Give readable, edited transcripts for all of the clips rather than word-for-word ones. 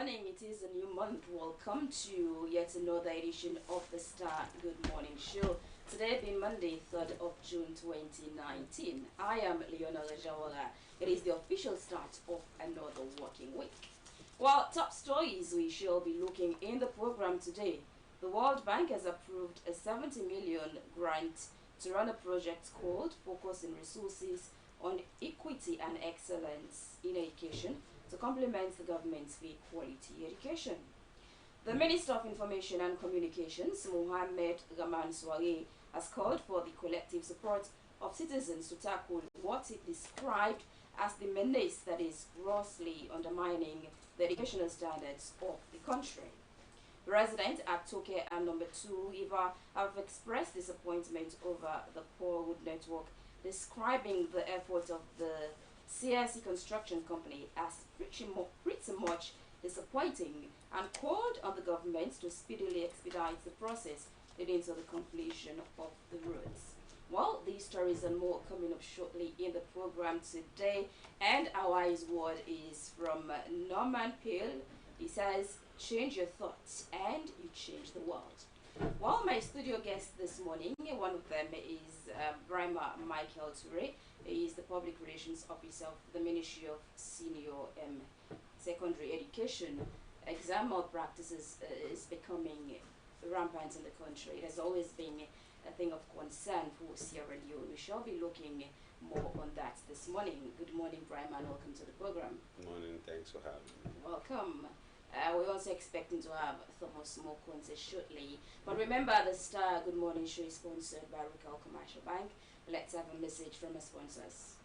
morning. It is a new month. Welcome to yet another edition of the Star Good Morning Show. Today being Monday, 3rd of June 2019. I am Leonora Jawara. It is the official start of another working week. Well, top stories we shall be looking in the program today. The World Bank has approved a 70 million grant to run a project called Focusing Resources on Equity and Excellence in Education to complement the government's free quality education. The Minister of Information and Communications, Mohamed Rahman Soare, has called for the collective support of citizens to tackle what it described as the menace that is grossly undermining the educational standards of the country. Residents at Toke and number 2 River have expressed disappointment over the poor road network, describing the effort of the CSC Construction Company as pretty much disappointing, and called on the government to speedily expedite the process leading to the completion of the roads. Well, these stories and more coming up shortly in the program today, and our wise word is from Norman Peale. He says, change your thoughts and you change the world. Well, my studio guest this morning, one of them is Brima Michael Toure. He is the Public Relations Officer of the Ministry of Senior Secondary Education. Exam malpractices is becoming rampant in the country. It has always been a thing of concern for Sierra Leone. We shall be looking more on that this morning. Good morning, Brima, and welcome to the program. Good morning, thanks for having me. Welcome. We're also expecting to have Thomas Mokonze shortly. But remember, the Star Good Morning Show is sponsored by Rokel Commercial Bank. Let's have a message from our sponsors.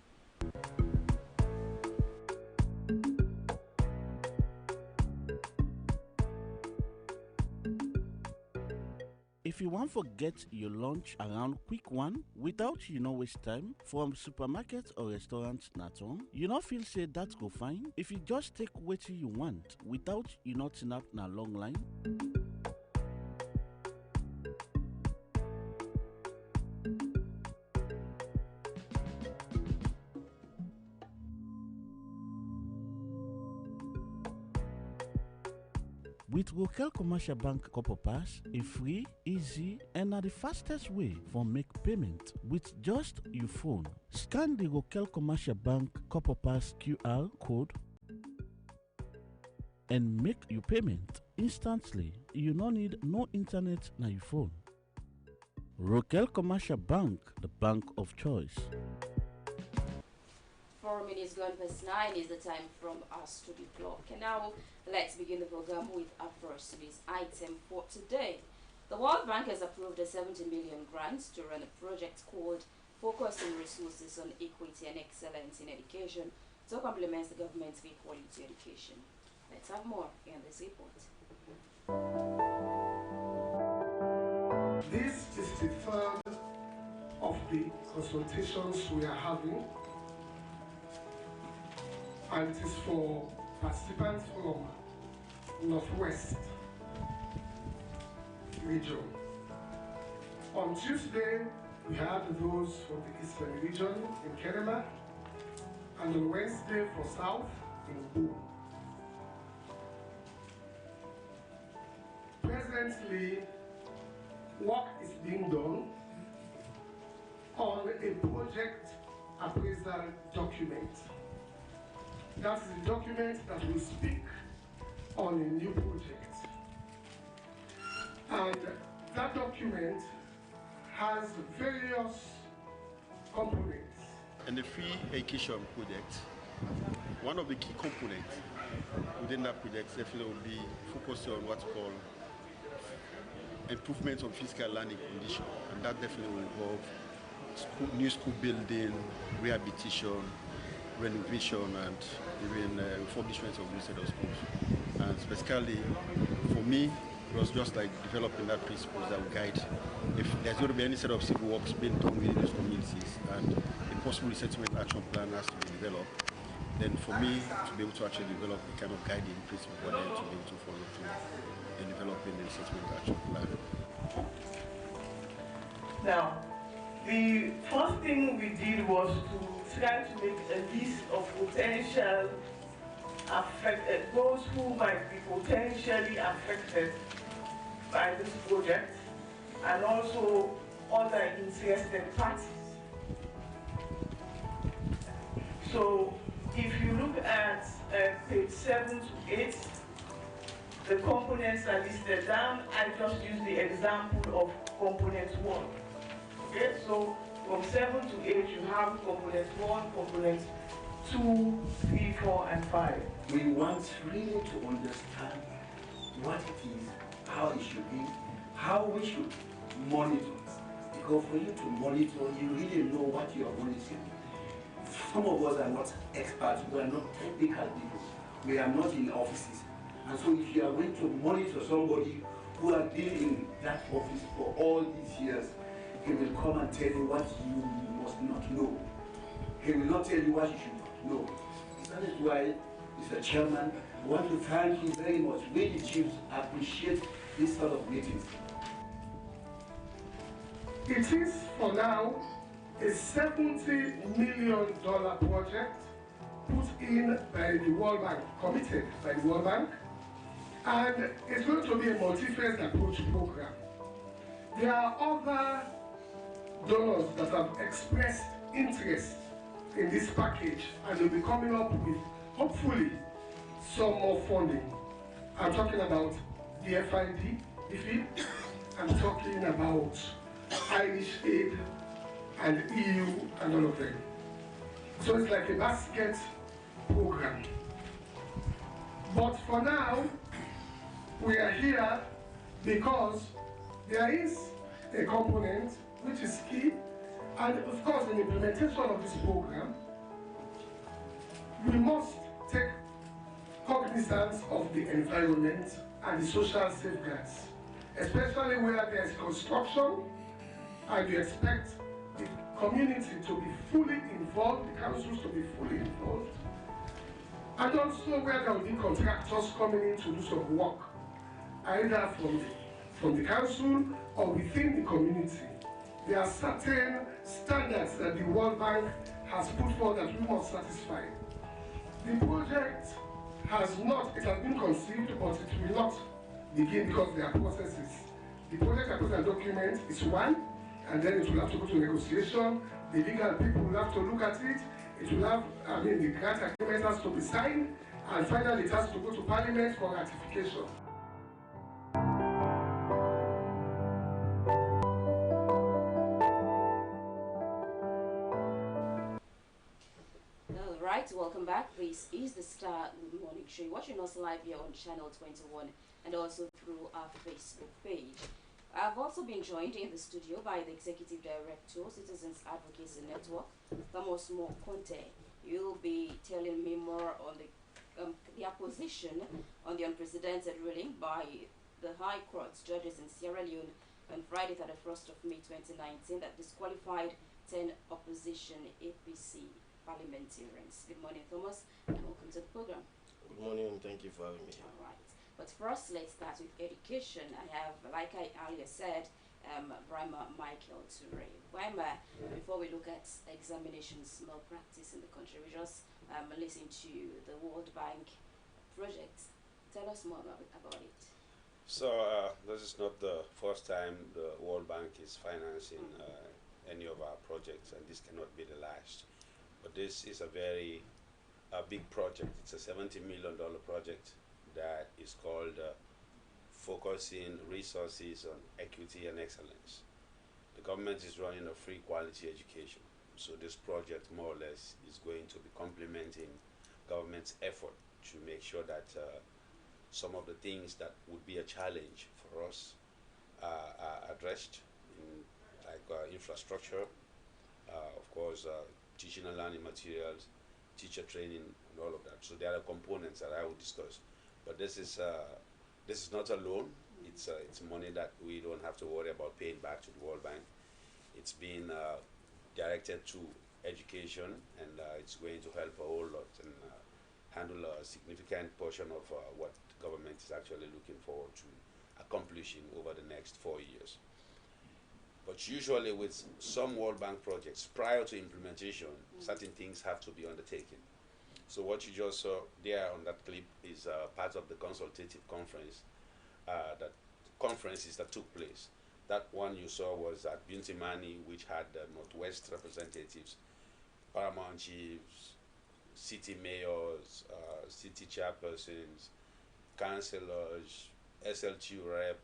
If you want to get your lunch around quick one without waste time from supermarket or restaurant at home, you not feel say that go fine if you just take what you want without not turn up na long line. With Rokel Commercial Bank Copper Pass, a free, easy, and the fastest way for make payment with just your phone. Scan the Rokel Commercial Bank Copper Pass QR code and make your payment instantly. You don't need no internet na your phone. Rokel Commercial Bank, the bank of choice. 4 minutes gone past 9 is the time from our studio clock. And now let's begin the program with our first news item for today. The World Bank has approved a 70 million grant to run a project called Focusing Resources on Equity and Excellence in Education to complement the government's free quality education. Let's have more in this report. This is the third of the consultations we are having, and it is for participants from Northwest region. On Tuesday, we had those from the Eastern region in Kenema, and on Wednesday for South in Bo. Presently, work is being done on a project appraisal document. That is the document that will speak on a new project. And that document has various components. In the free education project, one of the key components within that project definitely will be focused on what's called improvements of physical learning condition, and that definitely will involve new school building, rehabilitation, renovation, and even refurbishment of new set of schools. And specifically for me, it was just like developing that principles that will guide if there's going to be any set of civil works being done within those communities, and a possible resettlement action plan has to be developed. Then for me to be able to actually develop the kind of guiding principle for them to be able to follow through in developing the resettlement action plan. Now, the first thing we did was to try to make a list of potential those who might be potentially affected by this project, and also other interested parties. So if you look at page 7 to 8, the components are listed down. I just use the example of component 1. Okay, so from 7 to 8, you have component 1, component 2, 3, 4, and 5. We want really to understand what it is, how it should be, how we should monitor. Because for you to monitor, you really know what you are monitoring. Some of us are not experts, we are not technical people, we are not in offices. And so if you are going to monitor somebody who has been in that office for all these years, he will come and tell you what you must not know. He will not tell you what you should know. That is why, Mr. Chairman, I want to thank you very much. We, the chiefs, appreciate this sort of meetings. It is, for now, a $70 million project put in by the World Bank, committed by the World Bank, and it's going to be a multi-phase approach program. There are other donors that have expressed interest in this package, and they'll be coming up with, hopefully, some more funding. I'm talking about the FID, IFID, I'm talking about Irish Aid and EU and all of them. So it's like a basket program. But for now, we are here because there is a component which is key, and of course in the implementation of this program, we must take cognizance of the environment and the social safeguards, especially where there is construction and you expect the community to be fully involved, the councils to be fully involved, and also where there will be contractors coming in to do some work, either from the council or within the community. There are certain standards that the World Bank has put forward that we must satisfy. The project has been conceived, but it will not begin because there are processes. The project approval document is one, and then it will have to go to negotiation. The legal people will have to look at it. It will have, the grant agreement has to be signed, and finally it has to go to Parliament for ratification. Alright, welcome back. This is the Star Good Morning Show. You're watching us live here on Channel 21 and also through our Facebook page. I've also been joined in the studio by the Executive Director, Citizens Advocacy Network, Thomas Mo Conte. You'll be telling me more on their position on the unprecedented ruling by the High Court's judges in Sierra Leone on Friday, 31st of May 2019, that disqualified 10 opposition APC parliamentarians. Good morning, Thomas, and welcome to the program. Good morning, and thank you for having me here. All right. But first, let's start with education. I have, like I earlier said, Brahma Michael Toure. Brahma, before we look at examinations malpractice in the country, we just listened to the World Bank project. Tell us more about it. So, this is not the first time the World Bank is financing any of our projects, and this cannot be the last. But this is a very big project. It's a $70 million project that is called Focusing Resources on Equity and Excellence. The government is running a free quality education. So this project more or less is going to be complementing government's effort to make sure that some of the things that would be a challenge for us are addressed, in like infrastructure, of course, teaching and learning materials, teacher training, and all of that. So there are components that I will discuss. But this is not a loan. It's money that we don't have to worry about paying back to the World Bank. It's been directed to education, and it's going to help a whole lot and handle a significant portion of what the government is actually looking forward to accomplishing over the next 4 years. But usually with some World Bank projects, prior to implementation, certain things have to be undertaken. So what you just saw there on that clip is part of the consultative conference, that conferences that took place. That one you saw was at Buntimani, which had the Northwest representatives, paramount chiefs, city mayors, city chairpersons, councillors, SLT rep,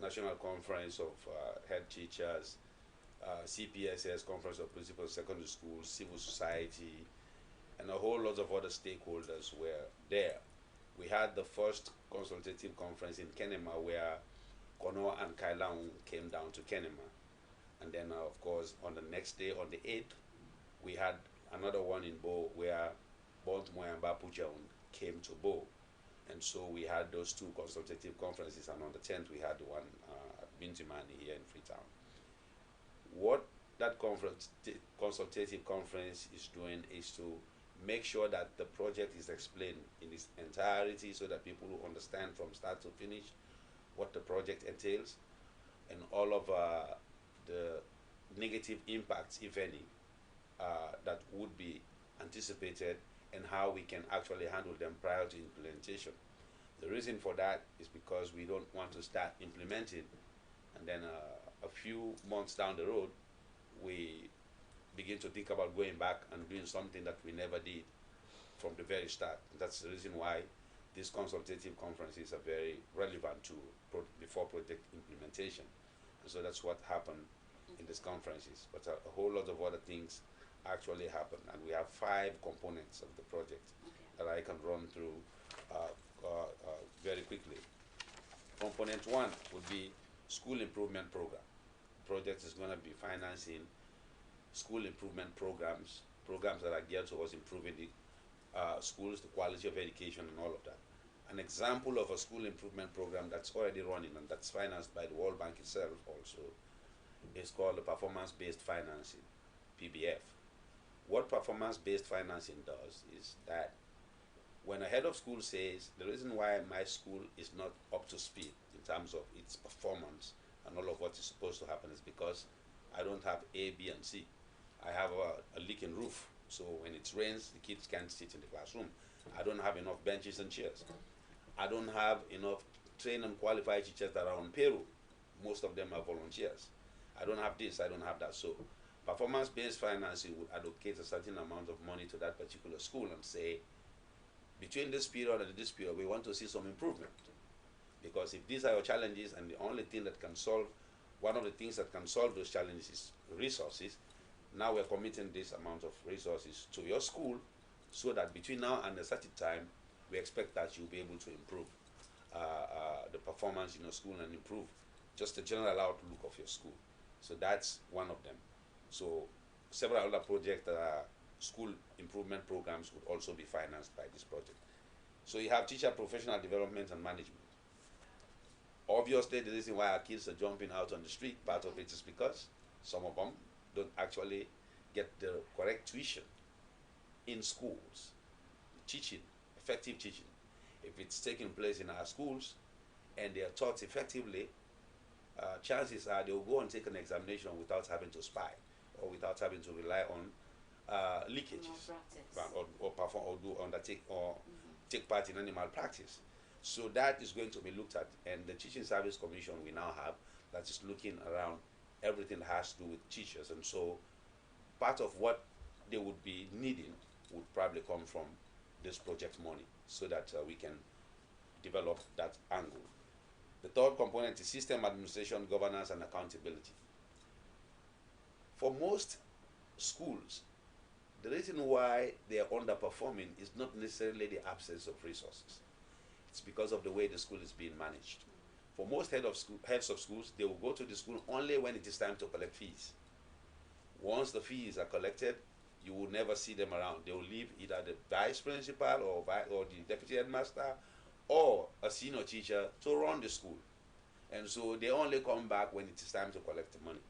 National Conference of Head Teachers, CPSS, Conference of Principal Secondary Schools, civil society, and a whole lot of other stakeholders were there. We had the first consultative conference in Kenema where Kono and Kailaung came down to Kenema. And then, of course, on the next day, on the 8th, we had another one in Bo where Baltimore and Bapujaun came to Bo. And so we had those two consultative conferences, and on the 10th, we had the one at Bintimani here in Freetown. What that consultative conference is doing is to make sure that the project is explained in its entirety so that people will understand from start to finish what the project entails and all of the negative impacts, if any, that would be anticipated and how we can actually handle them prior to implementation. The reason for that is because we don't want to start implementing and then a few months down the road we begin to think about going back and doing something that we never did from the very start. That's the reason why these consultative conferences are very relevant to before project implementation. And so that's what happened in these conferences. But a whole lot of other things actually happen, and we have 5 components of the project that I can run through very quickly. Component 1 would be school improvement program. Project is going to be financing school improvement programs that are geared towards improving the schools, the quality of education, and all of that. An example of a school improvement program that's already running and that's financed by the World Bank itself also is called the performance-based financing, PBF. What performance-based financing does is that when a head of school says, the reason why my school is not up to speed in terms of its performance and all of what is supposed to happen is because I don't have A, B, and C. I have a leaking roof, so when it rains, the kids can't sit in the classroom. I don't have enough benches and chairs. I don't have enough trained and qualified teachers that are on payroll. Most of them are volunteers. I don't have this, I don't have that. So performance-based financing would allocate a certain amount of money to that particular school and say, between this period and this period, we want to see some improvement. Because if these are your challenges and the only thing that can solve, one of the things that can solve those challenges is resources, now we're committing this amount of resources to your school so that between now and a certain time, we expect that you'll be able to improve the performance in your school and improve just the general outlook of your school. So that's one of them. So several other projects that are school improvement programs would also be financed by this project. So you have teacher professional development and management. Obviously, the reason why our kids are jumping out on the street, part of it is because some of them don't actually get the correct tuition in schools. Teaching, effective teaching, if it's taking place in our schools and they are taught effectively, chances are they will go and take an examination without having to spy or without having to rely on leakages or perform or do undertake or take part in animal practice. So that is going to be looked at, and the Teaching Service Commission we now have that is looking around everything that has to do with teachers, and so part of what they would be needing would probably come from this project money so that we can develop that angle. The third component is system administration, governance, and accountability. For most schools, the reason why they are underperforming is not necessarily the absence of resources. It's because of the way the school is being managed. For most heads of schools, they will go to the school only when it is time to collect fees. Once the fees are collected, you will never see them around. They will leave either the vice principal or the deputy headmaster or a senior teacher to run the school. And so they only come back when it is time to collect the money.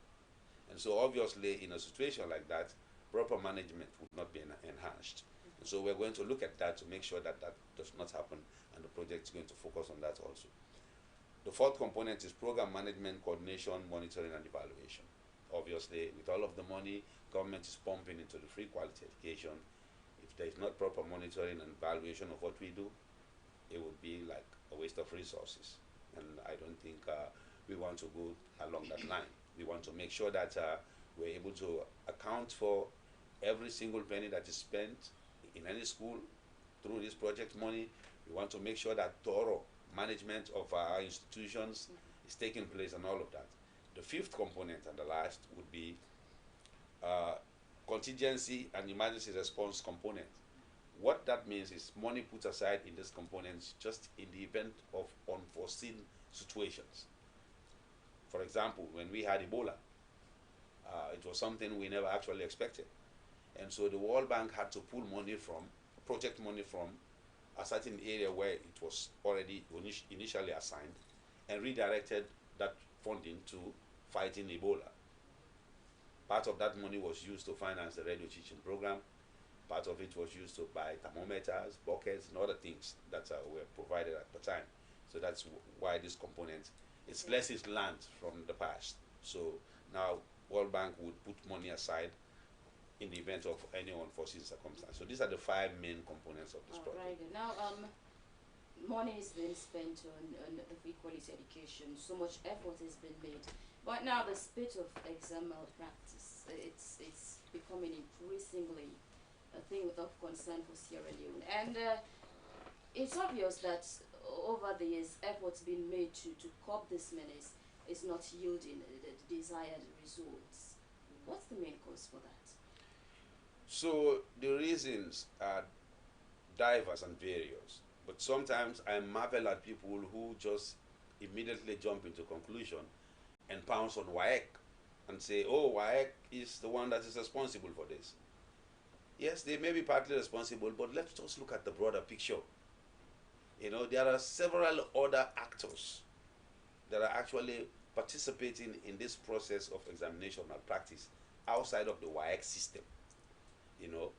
And so obviously in a situation like that, proper management would not be enhanced. And so we're going to look at that to make sure that that does not happen, and the project is going to focus on that also. The fourth component is program management, coordination, monitoring, and evaluation. Obviously, with all of the money government is pumping into the free quality education, if there is not proper monitoring and evaluation of what we do, it would be like a waste of resources. And I don't think we want to go along that line. We want to make sure that we're able to account for every single penny that is spent in any school through this project money. We want to make sure that thorough management of our institutions is taking place and all of that. The fifth component and the last would be contingency and emergency response component. What that means is money put aside in these components just in the event of unforeseen situations. For example, when we had Ebola, it was something we never actually expected. And so the World Bank had to pull money from, project money from a certain area where it was already initially assigned and redirected that funding to fighting Ebola. Part of that money was used to finance the radio teaching program. Part of it was used to buy thermometers, buckets, and other things that were provided at the time. So that's why this component, its lessons learned from the past. So now World Bank would put money aside in the event of any unforeseen circumstance. So these are the 5 main components of this project. Right. Now, money is being spent on the free quality education. So much effort has been made. But now the spate of exam malpractice, it's becoming increasingly a thing of concern for Sierra Leone. And it's obvious that over the years, efforts being made to curb this menace is not yielding the desired results. What's the main cause for that? So the reasons are diverse and various, but sometimes I marvel at people who just immediately jump into conclusion and pounce on WAEC and say, oh, WAEC is the one that is responsible for this. Yes, they may be partly responsible, but let's just look at the broader picture. You know, there are several other actors that are actually participating in this process of examination malpractice outside of the WAEC system. You know,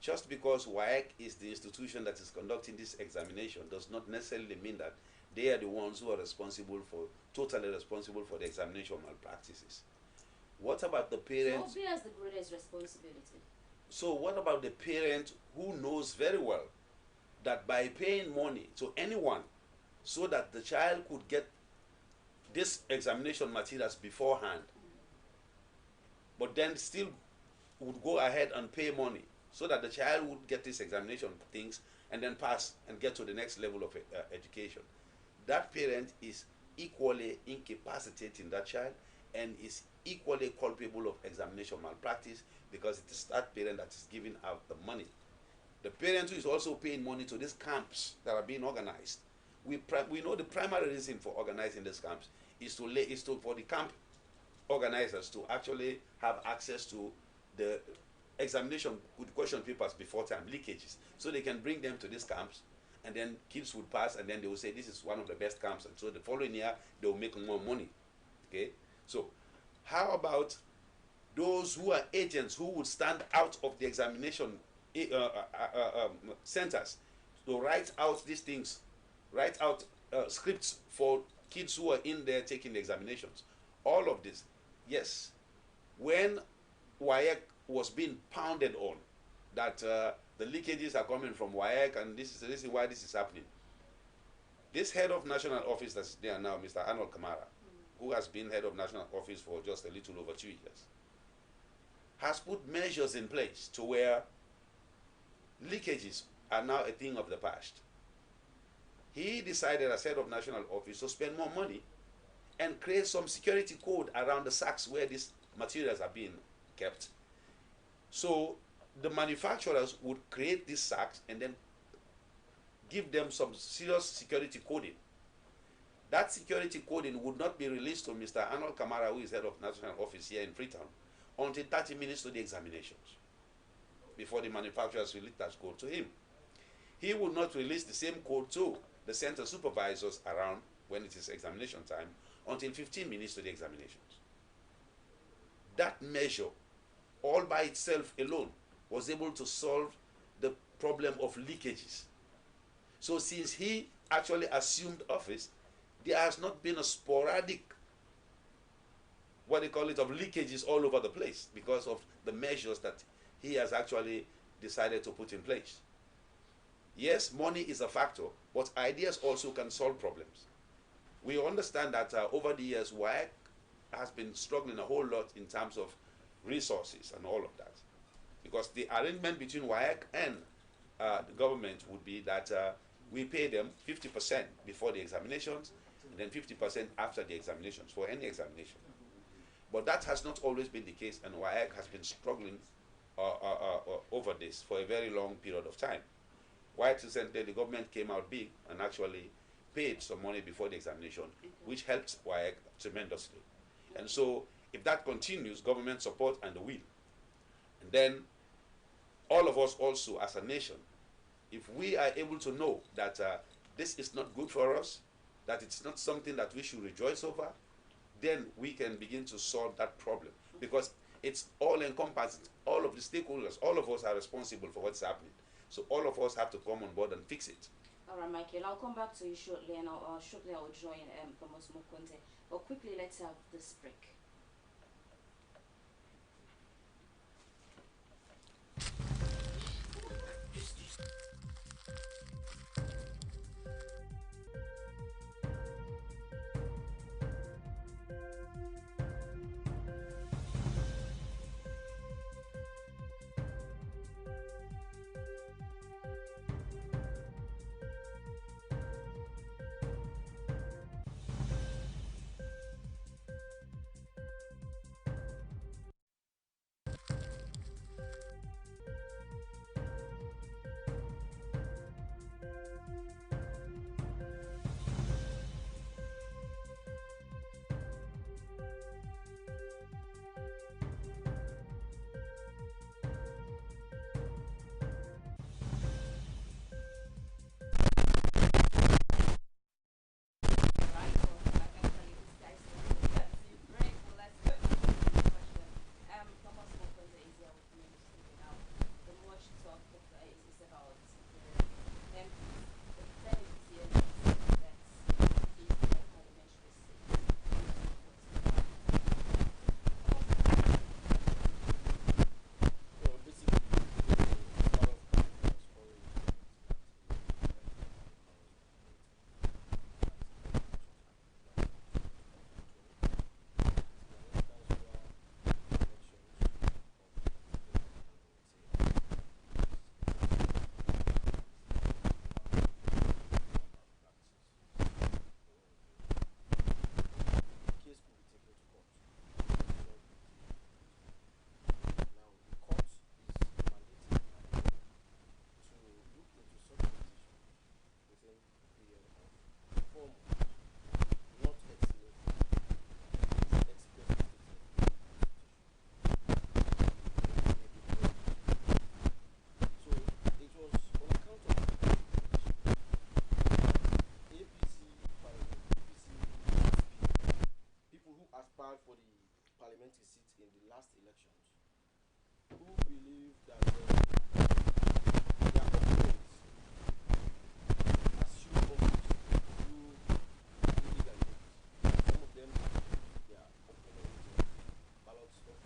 just because WAEC is the institution that is conducting this examination does not necessarily mean that they are the ones who are totally responsible for the examination malpractices. What about the parents? So who bears the greatest responsibility? So what about the parent who knows very well that by paying money to anyone so that the child could get this examination materials beforehand, but then still would go ahead and pay money so that the child would get this examination things and then pass and get to the next level of education? That parent is equally incapacitating that child and is equally culpable of examination malpractice, because it is that parent that is giving out the money. The parent who is also paying money to these camps that are being organized. We know the primary reason for organizing these camps is for the camp organizers to actually have access to the examination with question papers before time, leakages, so they can bring them to these camps, and then kids would pass, and then they will say this is one of the best camps, and so the following year they will make more money. Okay, so how about those who are agents who would stand out of the examination centers to write out these things, write out scripts for kids who are in there taking the examinations? All of this, yes. When WAEC was being pounded on that the leakages are coming from WAEC and this is why this is happening, this head of national office that's there now, Mr. Arnold Kamara, who has been head of national office for just a little over 2 years, has put measures in place to where leakages are now a thing of the past. He decided as head of national office to spend more money and create some security code around the sacks where these materials are being kept. So the manufacturers would create these sacks and then give them some serious security coding. That security coding would not be released to Mr. Arnold Kamara, who is head of national office here in Freetown, until 30 minutes to the examinations before the manufacturers release that code to him. He would not release the same code to the center supervisors around when it is examination time until 15 minutes to the examinations. That measure, all by itself alone, was able to solve the problem of leakages. So since he actually assumed office, there has not been a sporadic, what they call it, of leakages all over the place because of the measures that he has actually decided to put in place. Yes, money is a factor, but ideas also can solve problems. We understand that over the years, WAEC has been struggling a whole lot in terms of resources and all of that. Because the arrangement between WAEC and the government would be that we pay them 50% before the examinations and then 50% after the examinations for any examination. But that has not always been the case, and WAEC has been struggling over this for a very long period of time. Quite recently, the government came out big and actually paid some money before the examination, which helps WAEC tremendously. And so, if that continues, government support and the will, and then all of us also as a nation, if we are able to know that this is not good for us, that it's not something that we should rejoice over, then we can begin to solve that problem. Because it's all encompassing, all of the stakeholders, all of us are responsible for what's happening. So all of us have to come on board and fix it. All right, Michael, I'll come back to you shortly, and shortly I will join Thomas Mukunte. But quickly, let's have this break. For the parliamentary seat in the last elections, who believe that their opponents assume office through illegal means. Some of them have their opponents ballot stuff,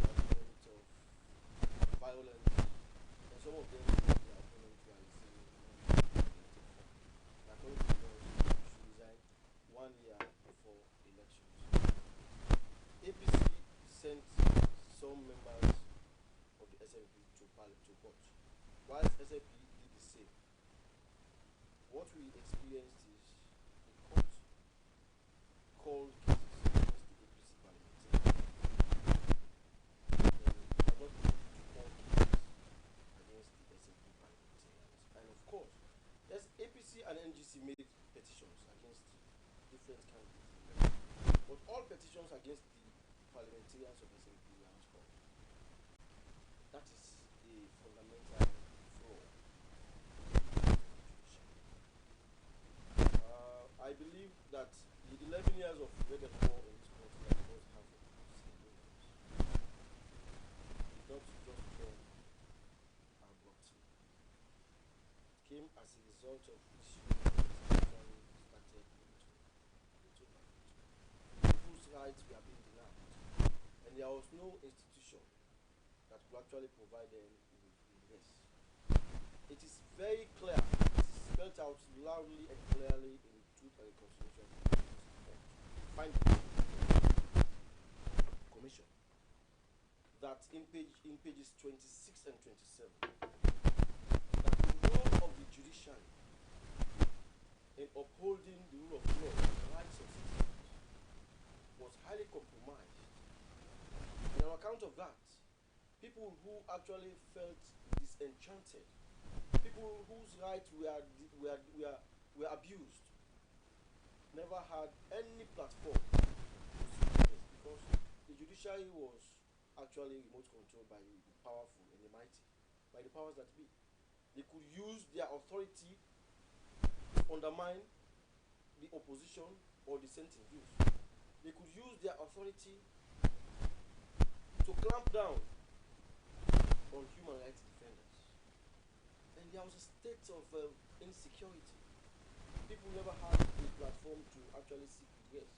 opponents of violence, and some of them their opponents were receiving according to the law, should resign 1 year before elections. APC sent some members of the SNP to court, whilst SNP did the same. What we experienced is the court called cases against the APC parliamentarians, and not to call cases against the SNP parliamentarians. And of course, yes, APC and NGC made petitions against different candidates, but all petitions against the parliamentarians of SNP were not called. That is a fundamental flaw. I believe that the 11 years of rebel war in this country that was happening did not just come abruptly. It came as a result of issues that started little by little. People's rights were being denied, and there was no institution that could actually provide them with this. It is very clear, it is spelled out loudly and clearly in the Truth and Reconciliation Find Commission that in pages 26 and 27 that the role of the judiciary in upholding the rule of law and the rights of citizens was highly compromised. And on account of that, people who actually felt disenchanted, people whose rights were abused, never had any platform because the judiciary was actually remote controlled by the powerful and the mighty, by the powers that be. They could use their authority to undermine the opposition or dissenting views. They could use their authority to clamp down on human rights defenders. And there was a state of insecurity. People never had a platform to actually seek redress.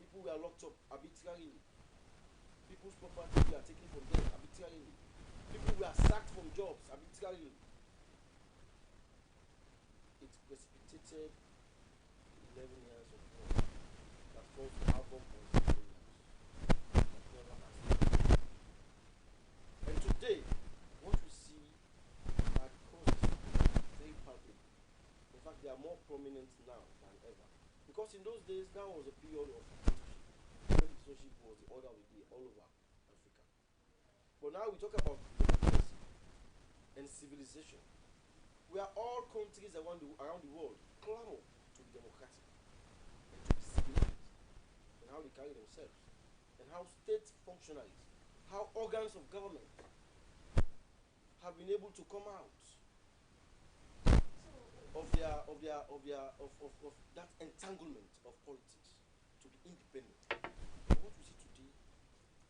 People were locked up arbitrarily. People's property were taken from them arbitrarily. People were sacked from jobs arbitrarily. It precipitated 11 years of war that caused havoc on civilians. And today, what we see are causes very palpable. In fact, they are more prominent now than ever. Because in those days, that was a period of dictatorship. When dictatorship was the order of the day all over Africa. But now we talk about democracy and civilization, where all countries around the world clamor to be democratic and to be civilized, and how they carry themselves, and how state functionaries, how organs of government have been able to come out of that entanglement of politics to be independent. And what we see today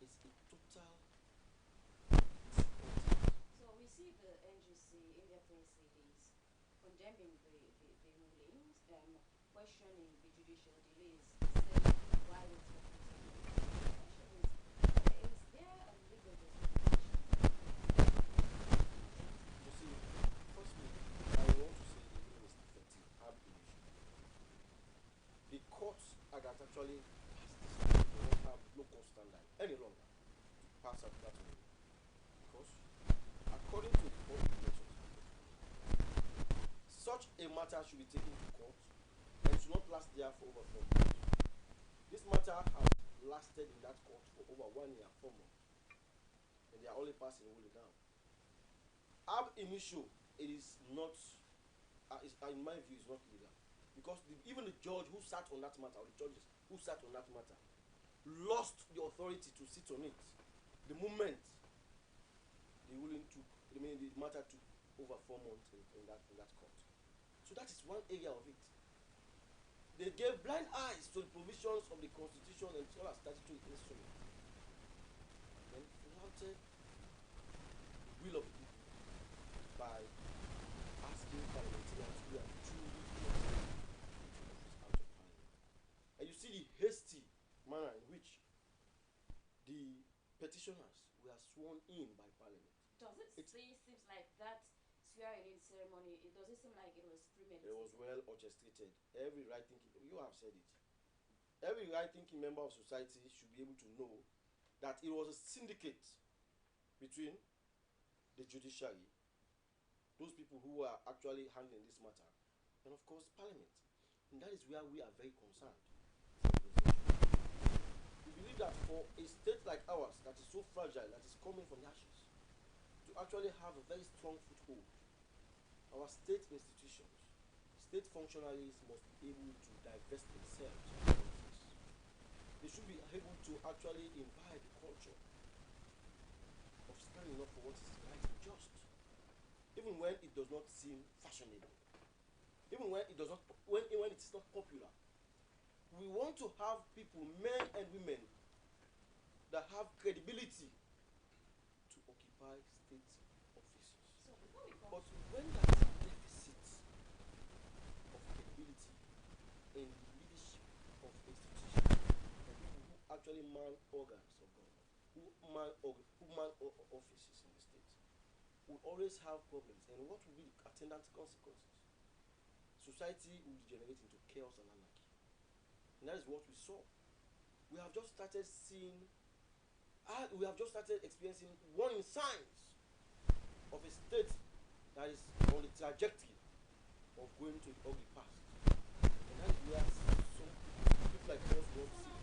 is a total disappointment. So we see the NGC in their press release condemning the rulings, questioning the judicial delays, saying why it's represented. The question is there a legal justification? You see, firstly, I want to say the name is effective, ab initio. The courts are that actually pass this law, they don't have local standard any longer to pass out that law. Because according to the court regulations, such a matter should be taken to court and should not last there for over 4 months. This matter has lasted in that court for over 1 year, 4 months. And they are only passing the ruling now. Ab initio, it is not, in my view, is not legal. Because even the judge who sat on that matter, or the judges who sat on that matter, lost the authority to sit on it the moment the ruling took, the matter took over 4 months in that court. So that is one area of it. They gave blind eyes to the provisions of the Constitution and other statutory instruments, and flouted the will of the people by asking parliamentarians who are truly elected into office out of parliament. And you see the hasty manner in which the petitioners were sworn in by parliament. Does it seems like that swearing-in ceremony, does it seem like it was premeditated? It was well orchestrated. Every right-thinking, you have said it. Every right-thinking member of society should be able to know that it was a syndicate between the judiciary, those people who are actually handling this matter, and of course parliament. And that is where we are very concerned. We believe that for a state like ours that is so fragile, that is coming from the ashes, to actually have a very strong foothold, our state institutions, state functionaries must be able to divest themselves from politics. They should be able to actually imbibe the culture of standing up for what is right and just, even when it does not seem fashionable, even when it does not, when it is not popular. We want to have people, men and women, that have credibility to occupy state offices. So before we come But when there is a deficit of credibility in the leadership of institutions and people who actually man organs of government, who offices in the state will always have problems, and what will be the attendant consequences? Society will degenerate into chaos and anarchy, and that is what we saw. We have just started seeing, we have just started experiencing warning signs of a state that is on the trajectory of going to the ugly past, and that is where some people like us want to see.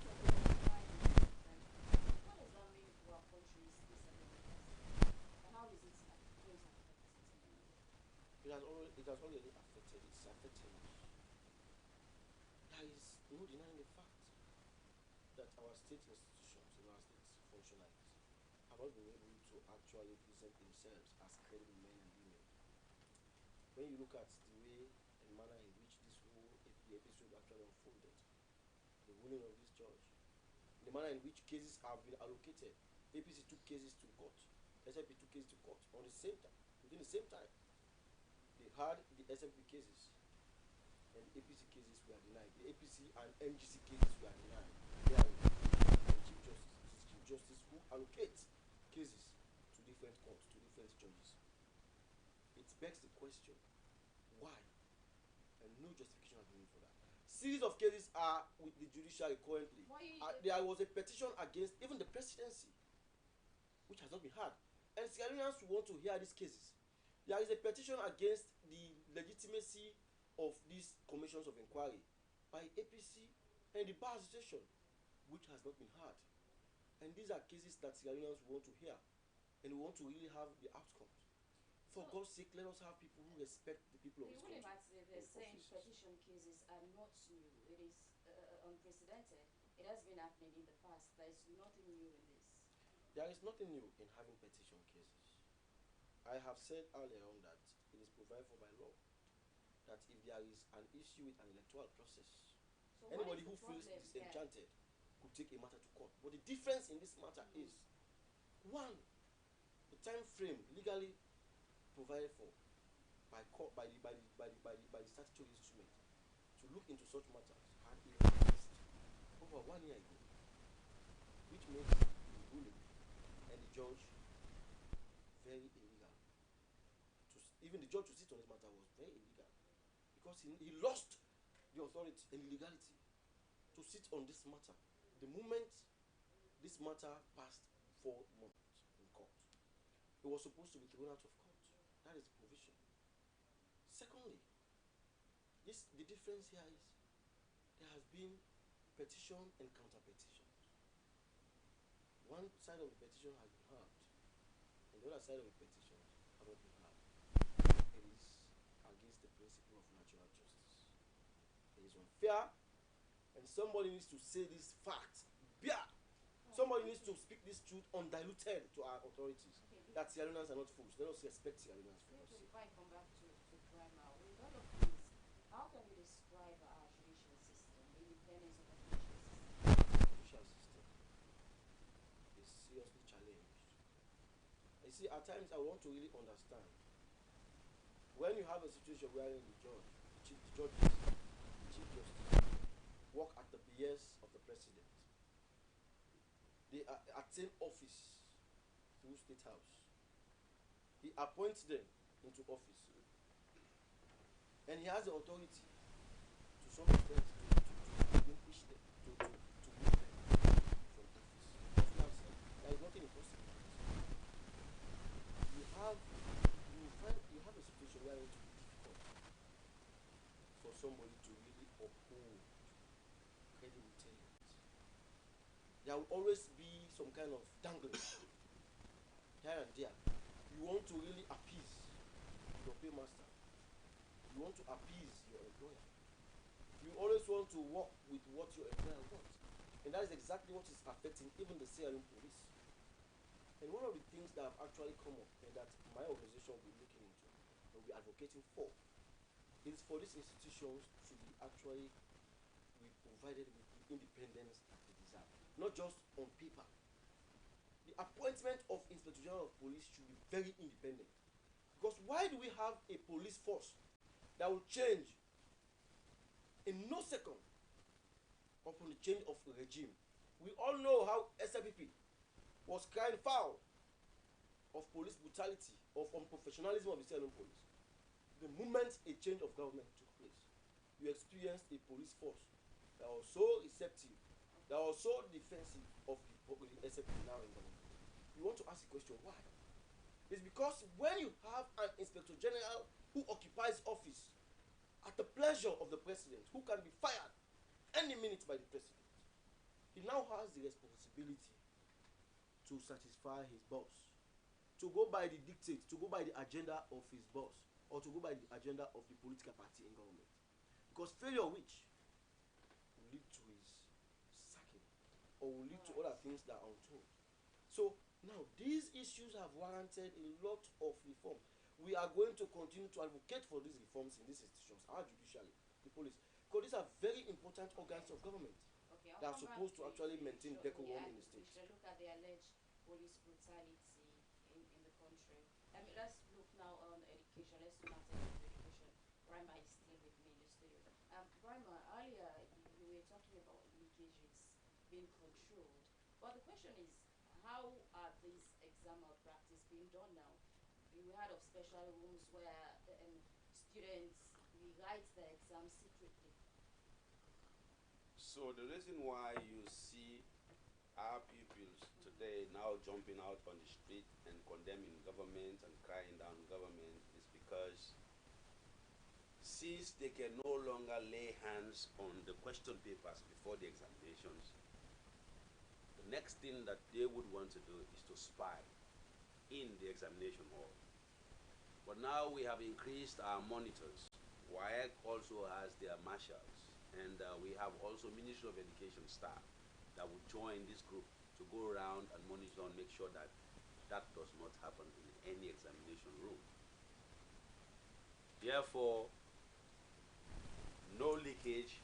What does that mean for our country's peace and democracy? And how is it going to affect it? It has already affected. It's affecting us. There is no denying the fact that our state institutions and our state functionaries have not been able to actually present themselves as credible men and women. When you look at the way and manner in which this whole episode actually unfolded, the ruling of this judge, the manner in which cases have been allocated, APC took cases to court, SLP took cases to court on the same time, within the same time. They had the SLP cases and the APC cases were denied. The APC and MGC cases were denied. They are the Chief Justice. It is Chief Justice who allocates cases to different courts, to different judges. It begs the question, why? And no justification has been made for that. Series of cases are with the judiciary currently. There was a petition against even the presidency, which has not been heard. And Sierra Leoneans want to hear these cases. There is a petition against the legitimacy of these commissions of inquiry by APC and the Bar Association, which has not been heard. And these are cases that Sierra Leoneans want to hear, and we want to really have the outcomes. For God's sake, let us have people who respect the people of this country. They're saying petition cases are not new. It is unprecedented. It has been happening in the past. There is nothing new in this. There is nothing new in having petition cases. I have said earlier on that it is provided for by law that if there is an issue with an electoral process, so anybody who feels disenchanted could take a matter to court. But the difference in this matter is, one, the time frame legally provided for by court by the statutory instrument to look into such matters had elapsed over 1 year ago, which makes the ruling and the judge very illegal. Even the judge to sit on this matter was very illegal because he lost the authority and the legality to sit on this matter the moment this matter passed 4 months in court. It was supposed to be thrown out of court. That is the provision. Secondly, the difference here is there has been petition and counter petition. One side of the petition has been heard, and the other side of the petition has not been heard. It is against the principle of natural justice. It is unfair, and somebody needs to say this fact. Somebody needs to speak this truth undiluted to our authorities. That Sierra Leoneans are not fools. Let us respect Sierra Leoneans. If I come back to crime now, with all of this, how can you describe our judicial system, the independence of the judicial system? Is seriously challenged. You see, at times I want to really understand. When you have a situation where the chief justice, work at the behest of the president, they attain office through State House. He appoints them into office, and he has the authority to some extent to relinquish them, to move them from office. There is nothing impossible. You have a situation where it will be difficult for somebody to really uphold credible tenets. There will always be some kind of dangling here and there. You want to really appease your paymaster. You want to appease your employer. You always want to work with what your employer wants. And that is exactly what is affecting even the Sierra Leone police. And one of the things that have actually come up and that my organization will be looking into and will be advocating for is for these institutions to be actually provided with the independence that they deserve. Not just on paper. The appointment of Inspector General of Police should be very independent. Because why do we have a police force that will change in no second upon the change of regime? We all know how SLPP was crying foul of police brutality, of unprofessionalism of the Sierra Leone police. The moment a change of government took place, you experienced a police force that was so receptive, that was so defensive of the SFP now in government. You want to ask the question, why? It's because when you have an inspector general who occupies office at the pleasure of the president, who can be fired any minute by the president, he now has the responsibility to satisfy his boss, to go by the dictate, to go by the agenda of his boss, or to go by the agenda of the political party in government. Because failure which will lead to his sacking, or will lead to other things that are untold. So now these issues have warranted a lot of reform. We are going to continue to advocate for these reforms in these institutions, our judiciary, the police, because these are very important organs of government that are supposed to actually maintain decorum in the state. Look at the alleged police brutality in the country. Let's look now on education. Let's turn our attention to education. Brahma is still with me in the studio. Brahma, earlier you were talking about leakages being controlled, but the question is, how are these exam malpractice being done now? We heard of special rooms where students rewrite their exams secretly. So the reason why you see our pupils today now jumping out on the street and condemning government and crying down government is because since they can no longer lay hands on the question papers before the examinations, the next thing that they would want to do is to spy in the examination hall. But now we have increased our monitors. WAEC also has their marshals, and we have also Ministry of Education staff that would join this group to go around and monitor and make sure that that does not happen in any examination room. Therefore, no leakage,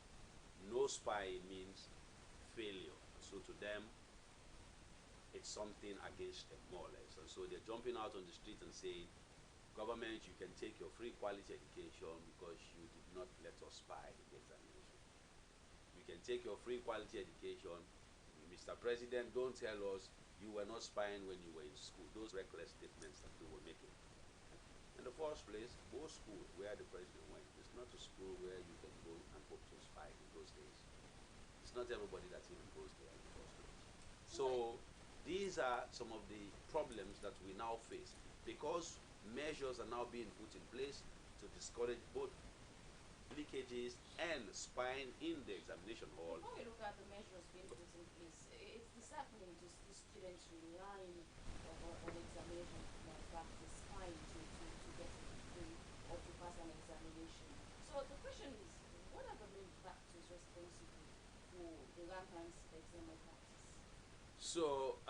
no spy means failure. So to them, it's something against them, more or less. And so they're jumping out on the street and saying, government, you can take your free quality education because you did not let us spy in the examination. You can take your free quality education. Mr. President, don't tell us you were not spying when you were in school. Those reckless statements that they were making. In the first place, go school where the president went. It's not a school where you can go and hope to spy in those days. It's not everybody that even goes there in the first place. So these are some of the problems that we now face because measures are now being put in place to discourage both leakages and spying in the examination hall. Before we look at the measures being put in place, it's disheartening to see students relying on examination malpractice, spying to get a degree or to pass an examination. So the question is, what are the main factors responsible for the rampant exam malpractice? So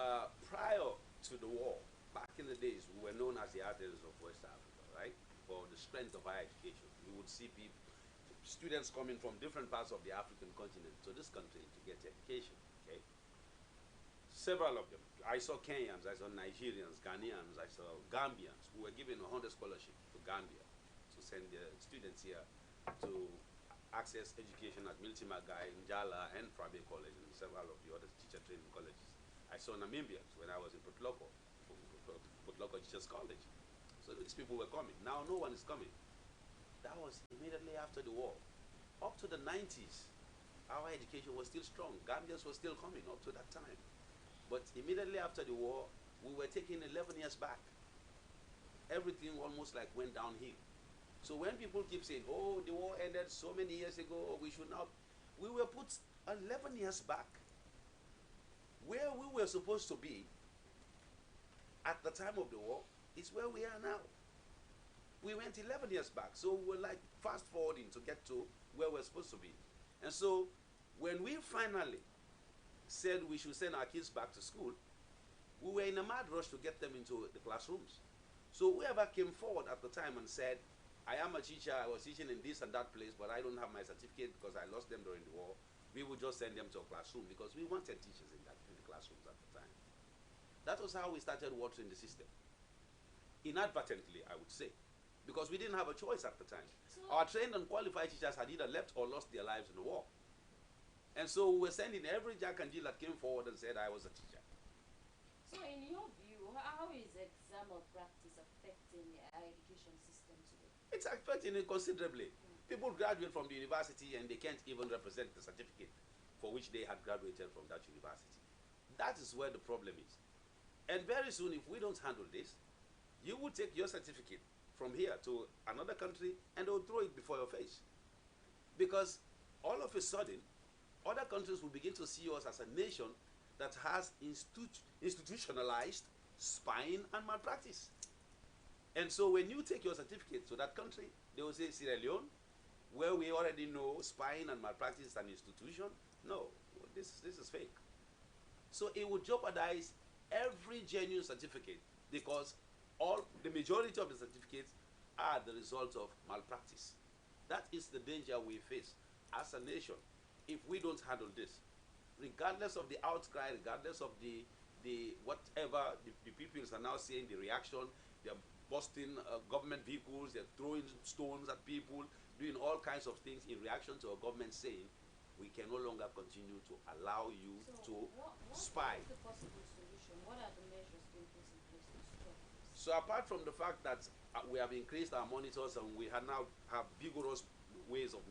prior to the war, back in the days, we were known as the artists of West Africa, right? For the strength of higher education. You would see students coming from different parts of the African continent to this country to get education, okay? Several of them. I saw Kenyans, I saw Nigerians, Ghanaians, I saw Gambians who were given a Honda scholarship to Gambia to send their students here to access education at Milton Magai, Njala, and Frabe College, and several of the other teacher training colleges. I saw Namibians when I was in Putloko Teachers College. So these people were coming. Now no one is coming. That was immediately after the war. Up to the 90s, our education was still strong. Gambians were still coming up to that time. But immediately after the war, we were taking 11 years back. Everything almost like went downhill. So when people keep saying, oh, the war ended so many years ago, we should not, we were put 11 years back. Where we were supposed to be at the time of the war is where we are now. We went 11 years back, so we're like fast forwarding to get to where we're supposed to be. And so when we finally said we should send our kids back to school, we were in a mad rush to get them into the classrooms. So whoever came forward at the time and said, I am a teacher, I was teaching in this and that place, but I don't have my certificate because I lost them during the war, we would just send them to a classroom because we wanted teachers in the classrooms at the time. That was how we started watering the system. Inadvertently, I would say, because we didn't have a choice at the time. So our trained and qualified teachers had either left or lost their lives in the war. And so we were sending every Jack and Jill that came forward and said I was a teacher. So in that malpractice affecting our education system today? It's affecting it considerably. People graduate from the university and they can't even represent the certificate for which they had graduated from that university. That is where the problem is. And very soon, if we don't handle this, you will take your certificate from here to another country and they'll throw it before your face. Because all of a sudden, other countries will begin to see us as a nation that has institutionalized spying and malpractice. And so when you take your certificate to that country, they will say Sierra Leone, where we already know spying and malpractice is an institution. No, this is fake. So it will jeopardize every genuine certificate because the majority of the certificates are the result of malpractice. That is the danger we face as a nation if we don't handle this. Regardless of the outcry, regardless of the whatever the people are now saying, the reaction, they're busting government vehicles, they're throwing stones at people, doing all kinds of things in reaction to a government saying, we can no longer continue to allow you to spy. What is the possible solution? What are the measures being put in place to stop this? So apart from the fact that we have increased our monitors and we now have vigorous ways of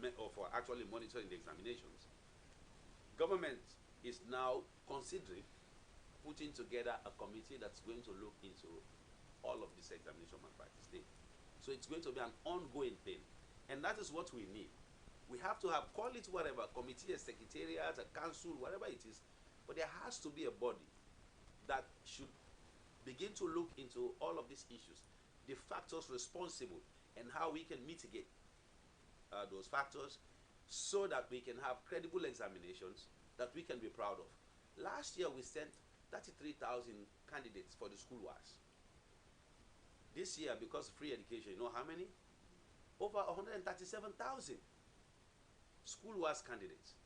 actually monitoring the examinations, government is now considering putting together a committee that's going to look into all of this examination malpractice thing. So it's going to be an ongoing thing. And that is what we need. We have to have, call it whatever, committee, a secretariat, a council, whatever it is, but there has to be a body that should begin to look into all of these issues, the factors responsible, and how we can mitigate those factors so that we can have credible examinations that we can be proud of. Last year we sent 33,000 candidates for the school wars. This year, because of free education, you know how many? Over 137,000 school wars candidates.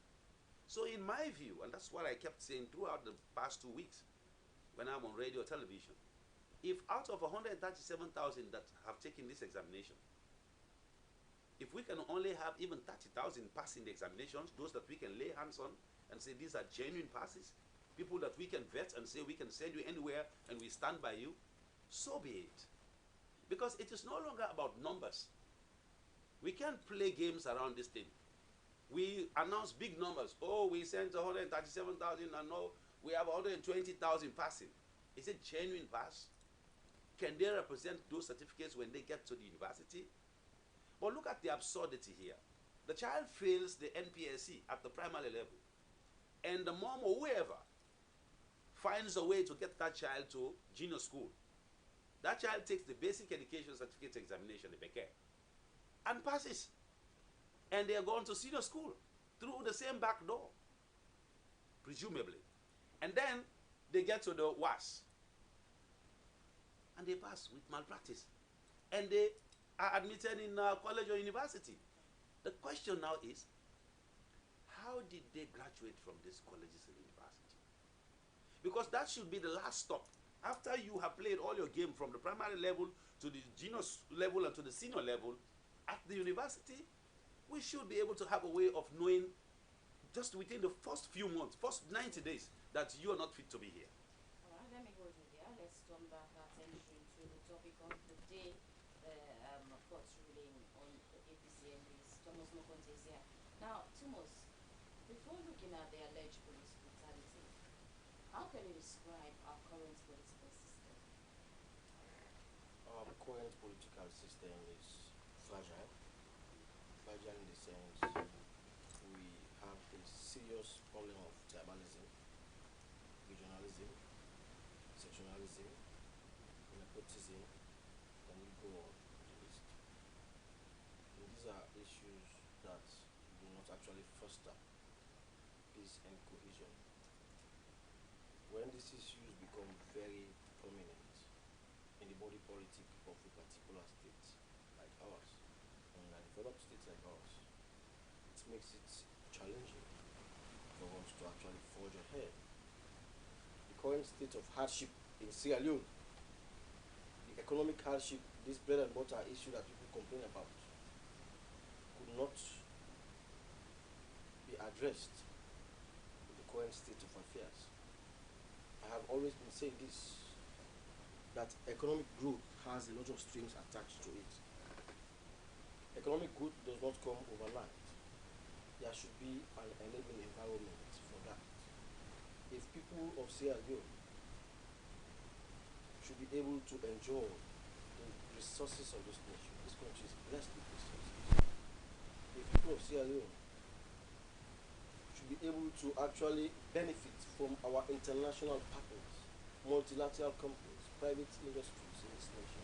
So in my view, and that's what I kept saying throughout the past 2 weeks when I'm on radio or television, if out of 137,000 that have taken this examination, if we can only have even 30,000 passing the examinations, those that we can lay hands on and say these are genuine passes, people that we can vet and say we can send you anywhere and we stand by you, so be it. Because it is no longer about numbers. We can't play games around this thing. We announce big numbers. Oh, we sent 137,000 and now we have 120,000 passing. Is it genuine pass? Can they represent those certificates when they get to the university? But look at the absurdity here. The child fails the NPSC at the primary level, and the mom or whoever finds a way to get that child to junior school. That child takes the basic education certificate examination, the BECE, and passes. And they are going to senior school through the same back door, presumably. And then they get to the WAS, and they pass with malpractice. And they are admitted in college or university. The question now is, how did they graduate from these colleges and university? Because that should be the last stop. After you have played all your game from the primary level to the junior level and to the senior level, at the university, we should be able to have a way of knowing just within the first few months, first 90 days, that you are not fit to be here. All right, let me go to there. Let's turn back our attention to the topic of the day, of course, ruling on the APC MPs. Thomas Mokonte is here. Now, Thomas, before looking at the alleged police brutality, how can you describe our current political system? Our current political system is fragile. Fragile in the sense we have a serious problem of tribalism, regionalism, sectionalism, nepotism, and we go on the list. And these are issues that do not actually foster peace and cohesion. When these issues become very prominent in the body politic of a particular state like ours, and like developed states like ours, it makes it challenging for us to actually forge ahead. The current state of hardship in Sierra Leone, the economic hardship, this bread and butter issue that people complain about, could not be addressed with the current state of affairs. I have always been saying this. that economic growth has a lot of strings attached to it. Economic growth does not come overnight. There should be an enabling environment for that. If people of Sierra Leone should be able to enjoy the resources of this nation, this country is blessed with resources. If people of Sierra Leone should be able to actually benefit from our international partners, multilateral companies, private industries in this nation,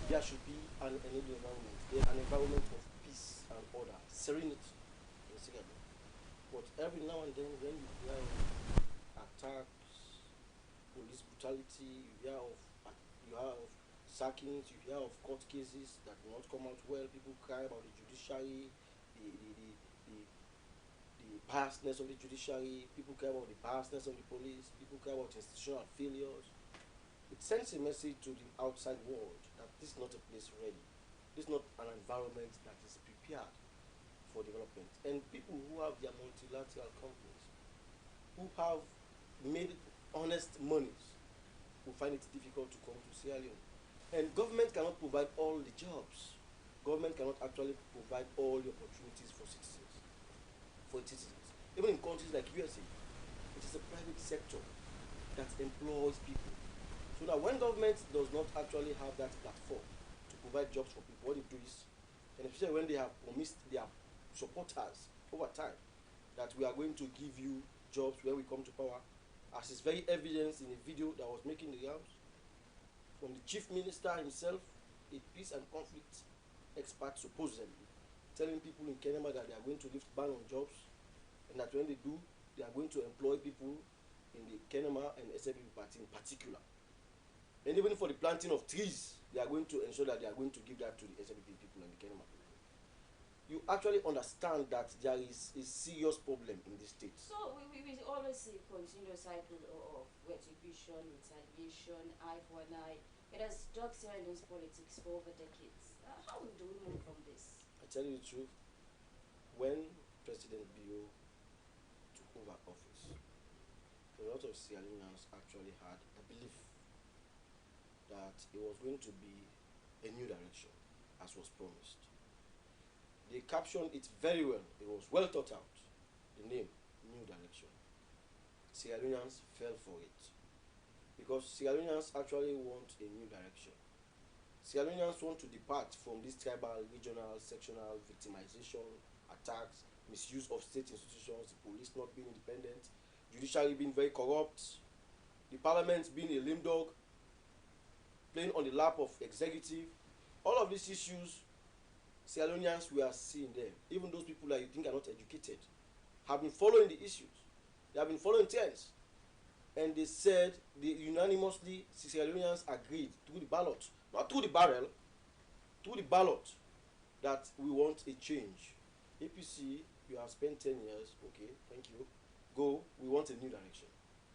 there should be an enabling environment, an environment of peace and order, serenity in Sierra Leone. But every now and then, when you hear of attacks, police brutality, you hear of sackings, you hear of court cases that will not come out well, people cry about the judiciary, the biasness of the judiciary, people care about the biasness of the police, people care about institutional failures. It sends a message to the outside world that this is not a place ready. This is not an environment that is prepared for development. And people who have their multilateral companies, who have made honest monies, will find it difficult to come to Sierra Leone. And government cannot provide all the jobs. Government cannot actually provide all the opportunities for citizens. Even in countries like USA, it is the private sector that employs people. So that when government does not actually have that platform to provide jobs for people, what they do is, and especially when they have promised their supporters over time that we are going to give you jobs when we come to power, as is very evident in a video that was making the rounds from the chief minister himself, a peace and conflict expert supposedly, telling people in Kenema that they are going to lift ban on jobs, and that when they do, they are going to employ people in the Kenema and SFP party in particular. And even for the planting of trees, they are going to ensure that they are going to give that to the SFP people and the Kenema people. You actually understand that there is a serious problem in this state. So we always see continuous cycle of retribution, retaliation, eye for an eye. It has dogged Sierra Leone's politics for over decades. How do we move from this? I tell you the truth, when President Bio took over office, a lot of Sierra Leoneans actually had a belief that it was going to be a new direction, as was promised. They captioned it very well. It was well thought out. The name, New Direction. Sierra Leoneans fell for it. Because Sierra Leoneans actually want a new direction. Sierra Leoneans want to depart from this tribal, regional, sectional victimization, attacks, misuse of state institutions, the police not being independent, judiciary being very corrupt, the parliament being a lame dog, playing on the lap of executive. All of these issues, Sierra Leoneans, we are seeing them. Even those people that you think are not educated have been following the issues. They have been following trends. And they said, unanimously, Sierra Leoneans agreed through the ballot, not through the barrel, through the ballot, that we want a change. APC, you have spent 10 years, okay, thank you. Go, we want a new direction,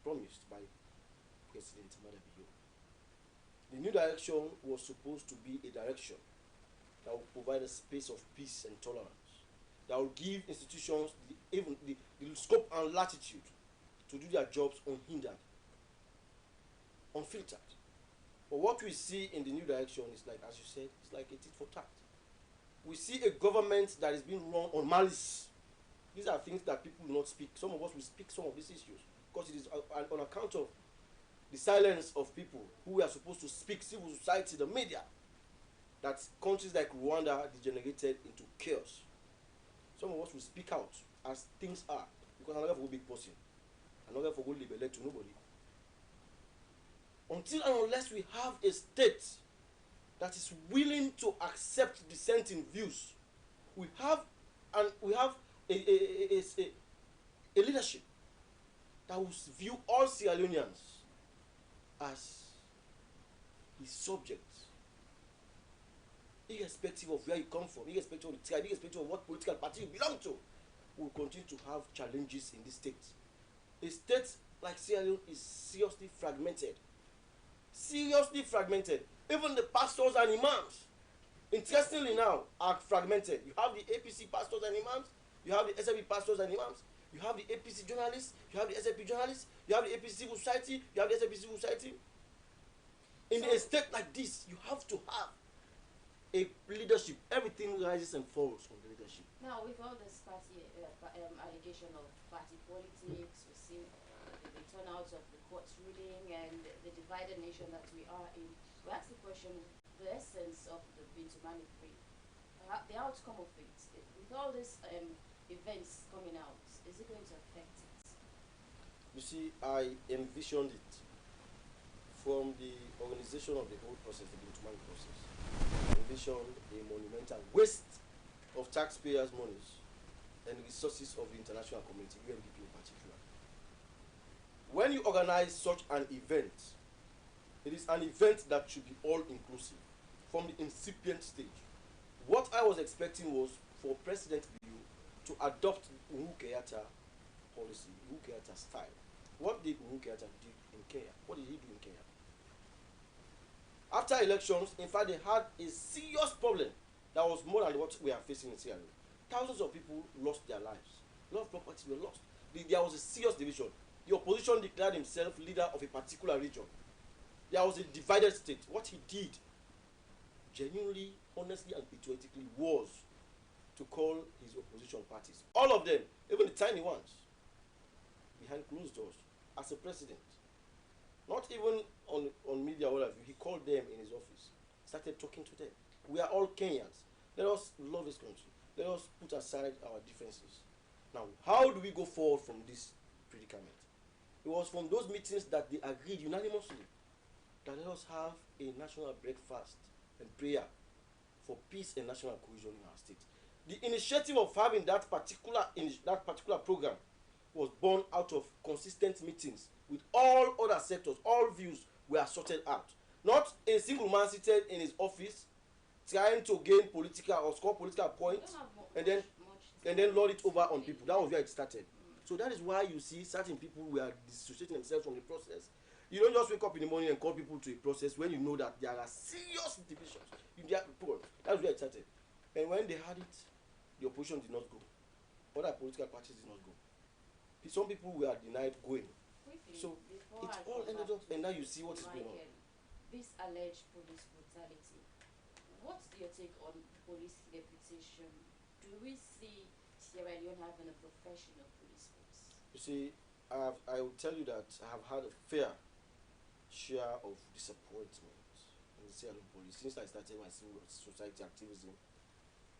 promised by President Maada Bio. The new direction was supposed to be a direction that will provide a space of peace and tolerance, that will give institutions the scope and latitude to do their jobs unhindered, unfiltered. But what we see in the new direction is like, as you said, it's like a tit for tat. We see a government that is being run on malice. These are things that people will not speak. Some of us will speak some of these issues because it is on account of the silence of people who are supposed to speak, civil society, the media, that countries like Rwanda degenerated into chaos. Some of us will speak out as things are, because I'm not going to go big person. I'm not going to go libelate to nobody. Until and unless we have a state that is willing to accept dissenting views, we have a leadership that will view all Sierra Leoneans as his subjects, irrespective of where you come from, irrespective of the tribe, irrespective of what political party you belong to. We will continue to have challenges in this state. A state like Sierra Leone is seriously fragmented. Seriously fragmented. Even the pastors and imams, interestingly now, are fragmented. You have the APC pastors and imams, you have the SFP pastors and imams, you have the APC journalists, you have the SFP journalists, you have the APC civil society, you have the SFP civil society. state like this, you have to have a leadership. Everything rises and falls on the leadership. Now, with all this party allegation of party politics, we see the turnout of the court ruling and the divided nation that we are in. We ask the question, the essence of the Bintumani Free, the outcome of it, with all these events coming out, is it going to affect it? You see, I envisioned it from the organization of the whole process, the Bintumani process. I envisioned a monumental waste of taxpayers' monies and resources of the international community, UNDP in particular. When you organize such an event, it is an event that should be all-inclusive from the incipient stage. What I was expecting was for President Biyu to adopt Uhuru Kenyatta policy, Uhuru Kenyatta style. What did Uhuru Kenyatta do in Kenya? What did he do in Kenya? After elections, in fact, they had a serious problem that was more than what we are facing in Sierra Leone. Thousands of people lost their lives. A lot of properties were lost. There was a serious division. The opposition declared himself leader of a particular region. There was a divided state. What he did, genuinely, honestly, and patriotically, was to call his opposition parties, all of them, even the tiny ones, behind closed doors, as a president. Not even on media, whatever. He called them in his office, started talking to them. We are all Kenyans. Let us love this country. Let us put aside our differences. Now, how do we go forward from this predicament? It was from those meetings that they agreed unanimously that let us have a national breakfast and prayer for peace and national cohesion in our state. The initiative of having that particular program was born out of consistent meetings with all other sectors. All views were sorted out. Not a single man seated in his office trying to gain political or score political points and then lord it over on people. That was where it started. So that is why you see certain people were dissociating themselves from the process. You don't just wake up in the morning and call people to a process when you know that there are serious divisions. That's where it started. And when they had it, the opposition did not go. Other political parties did not go. Some people were denied going. So it all ended up, and now you see what is going on. This alleged police brutality, what's your take on police reputation? Do we see Sierra Leone having a professional police force? You see, I will tell you that I have had a fair share of disappointment in the Sierra Leone police since I started my civil society activism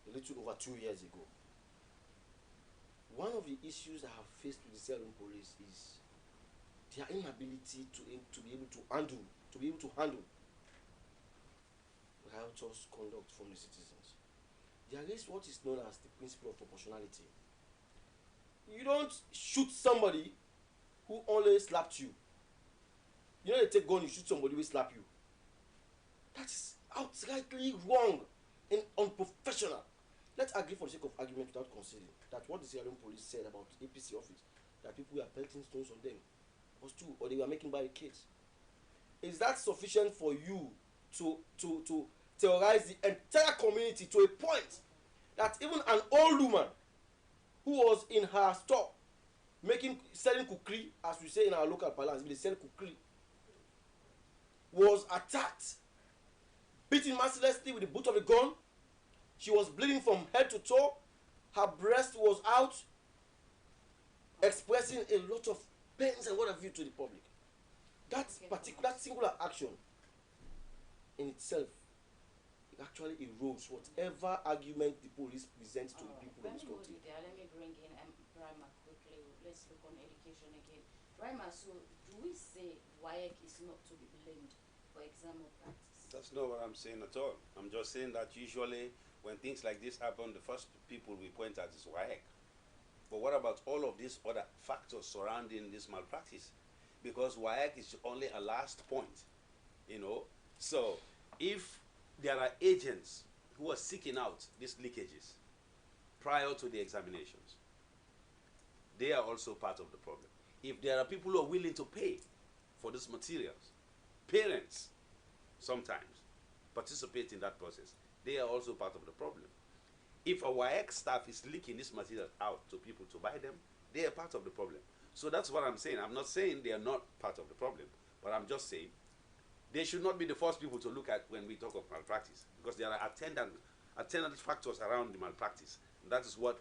a little over 2 years ago. One of the issues I have faced with the Sierra Leone police is their inability to be able to handle riotous conduct from the citizens. There is what is known as the principle of proportionality. You don't shoot somebody who only slapped you. You know, they take gun, you shoot somebody who slap you. That is outrightly wrong and unprofessional. Let's agree for the sake of argument without concealing that what the Sierra Leone police said about APC office, that people were pelting stones on them, was true, or they were making barricades. Is that sufficient for you to terrorize the entire community to a point that even an old woman who was in her store selling kukri, as we say in our local parlance, they sell kukri, was attacked, beaten mercilessly with the butt of a gun? She was bleeding from head to toe. Her breast was out, expressing a lot of pains and what have you to the public. That singular action in itself actually erodes whatever argument the police presents to the people in this country. Let me bring in Brahma quickly. Let's look on education again. Brahma, so do we say WAEC is not to be blamed for exam practice? That's not what I'm saying at all. I'm just saying that usually when things like this happen, the first people we point at is WAEC. But what about all of these other factors surrounding this malpractice? Because WAEC is only a last point, you know. So if there are agents who are seeking out these leakages prior to the examinations, they are also part of the problem. If there are people who are willing to pay for these materials, parents sometimes participate in that process, they are also part of the problem. If a WAEC staff is leaking this material out to people to buy them, they are part of the problem. So that's what I'm saying. I'm not saying they are not part of the problem, but I'm just saying they should not be the first people to look at when we talk of malpractice, because there are attendant factors around the malpractice. And that is what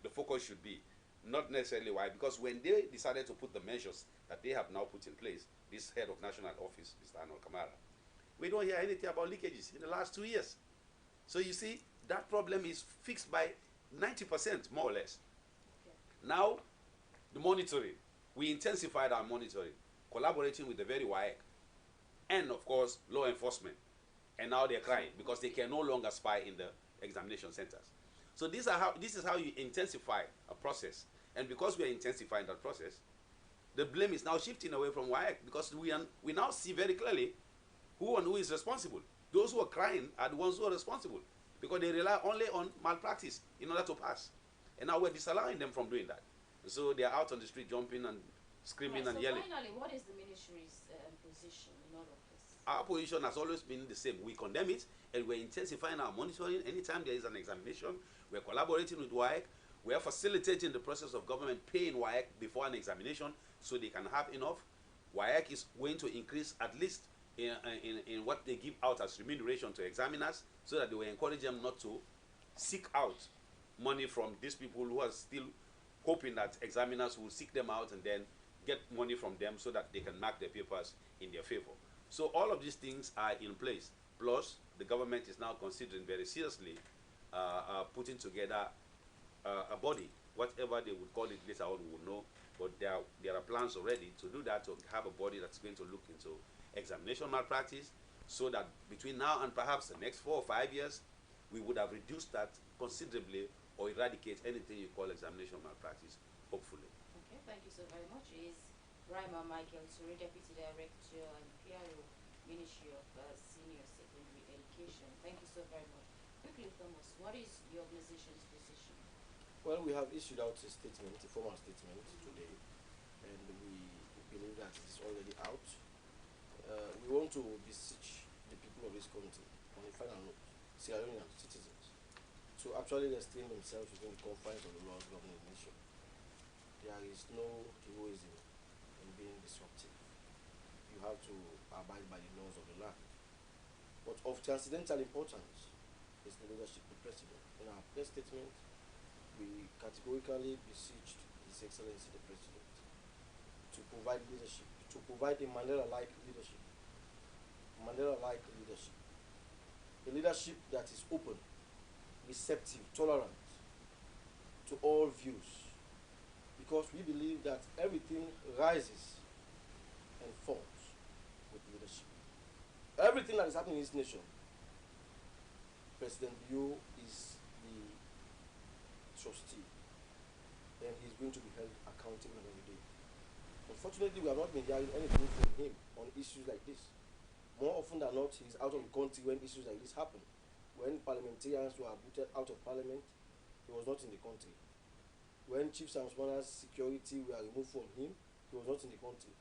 the focus should be. Not necessarily why, because when they decided to put the measures that they have now put in place, this head of national office, Mr. Arnold Kamara, we don't hear anything about leakages in the last 2 years. So you see, that problem is fixed by 90%, more or less. Okay. Now, the monitoring. We intensified our monitoring, collaborating with the very WAEC, and of course, law enforcement. And now they're crying because they can no longer spy in the examination centers. So this is how you intensify a process. And because we are intensifying that process, the blame is now shifting away from WAEC, because we now see very clearly who is responsible. Those who are crying are the ones who are responsible, because they rely only on malpractice in order to pass. And now we're disallowing them from doing that. So they're out on the street jumping and screaming and yelling. So finally, what is the ministry's position in all of this? Our position has always been the same. We condemn it, and we're intensifying our monitoring. Anytime there is an examination, we're collaborating with WAEC. We are facilitating the process of government paying WAEC before an examination so they can have enough. WAEC is going to increase at least in what they give out as remuneration to examiners, so that they will encourage them not to seek out money from these people who are still hoping that examiners will seek them out and then get money from them so that they can mark their papers in their favor. So all of these things are in place. Plus, the government is now considering very seriously putting together a body, whatever they would call it later on, we will know. But there are plans already to do that, to have a body that's going to look into examination malpractice, so that between now and perhaps the next 4 or 5 years, we would have reduced that considerably, or eradicate anything you call examination malpractice, hopefully. Okay, thank you so very much. Is Raima Michael Suri, Deputy Director and PRO, Ministry of Senior Secondary Education. Thank you so very much. Quickly, Thomas, what is your organization's position? Well, we have issued out a statement, a formal statement today, and we believe that it is already out. We want to beseech the people of this country, on a final note, Sierra Leonean citizens, to actually restrain themselves within the confines of the laws governing the nation. There is no heroism in being disruptive. You have to abide by the laws of the land. But of transcendental importance is the leadership of the President. In our press statement, we categorically beseeched His Excellency the President to provide leadership, to provide a Mandela-like leadership. Mandela-like leadership. A leadership that is open, receptive, tolerant to all views. Because we believe that everything rises and falls with leadership. Everything that is happening in this nation, President Bio is the trustee, and he's going to be held accountable every day. Unfortunately, we have not been hearing anything from him on issues like this. More often than not, he's out of the country when issues like this happen. When parliamentarians were booted out of parliament, he was not in the country. When Chief Samsmana's security were removed from him, he was not in the country.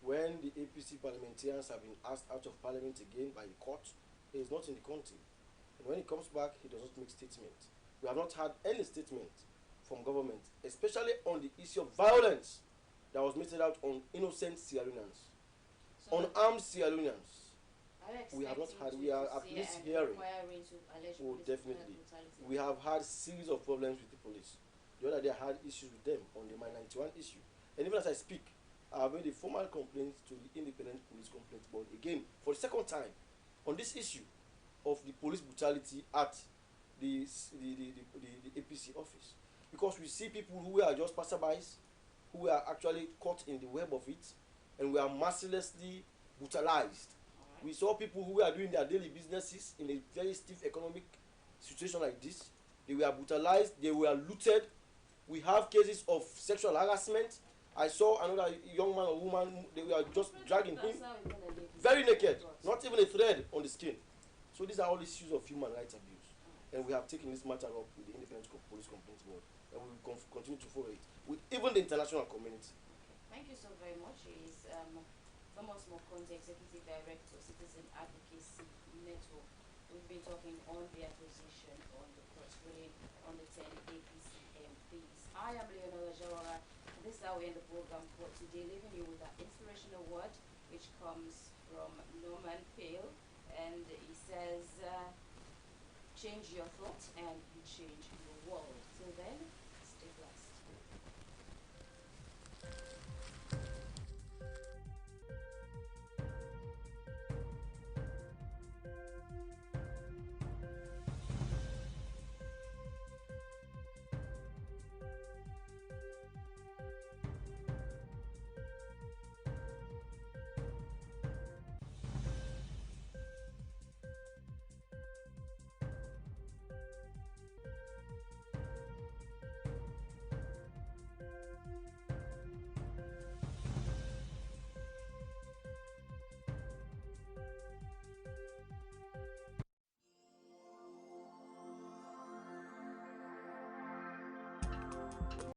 When the APC parliamentarians have been asked out of parliament again by the court, he is not in the country. And when he comes back, he does not make statements. We have not had any statement from government, especially on the issue of violence that was meted out on innocent Sierra Leoneans, on armed Sierra Leoneans. We have not had, we are at least hearing. Oh, definitely. We have had series of problems with the police. The other day I had issues with them on the My 91 issue. And even as I speak, I have made a formal complaint to the Independent Police Complaint Board again, for the second time, on this issue of the police brutality at the APC office. Because we see people who are just passerbys, who are actually caught in the web of it, and we are mercilessly brutalized. We saw people who were doing their daily businesses in a very stiff economic situation like this. They were brutalized, they were looted. We have cases of sexual harassment. I saw another young man or woman, they were just dragging him very naked, not even a thread on the skin. So these are all issues of human rights abuse. And we have taken this matter up with the Independent Police Complaints Board, and we will continue to follow it with even the international community. Thank you so very much. Is Thomas Mokonde, Executive Director, Citizen Advocacy Network. We've been talking on their position on the cross-ruling on the 10 APC MPs. I am Leonora Jawara, and this is how we end the program for today, leaving you with an inspirational word which comes from Pale, and he says, change your thoughts and you change your world. Till then, stay blessed.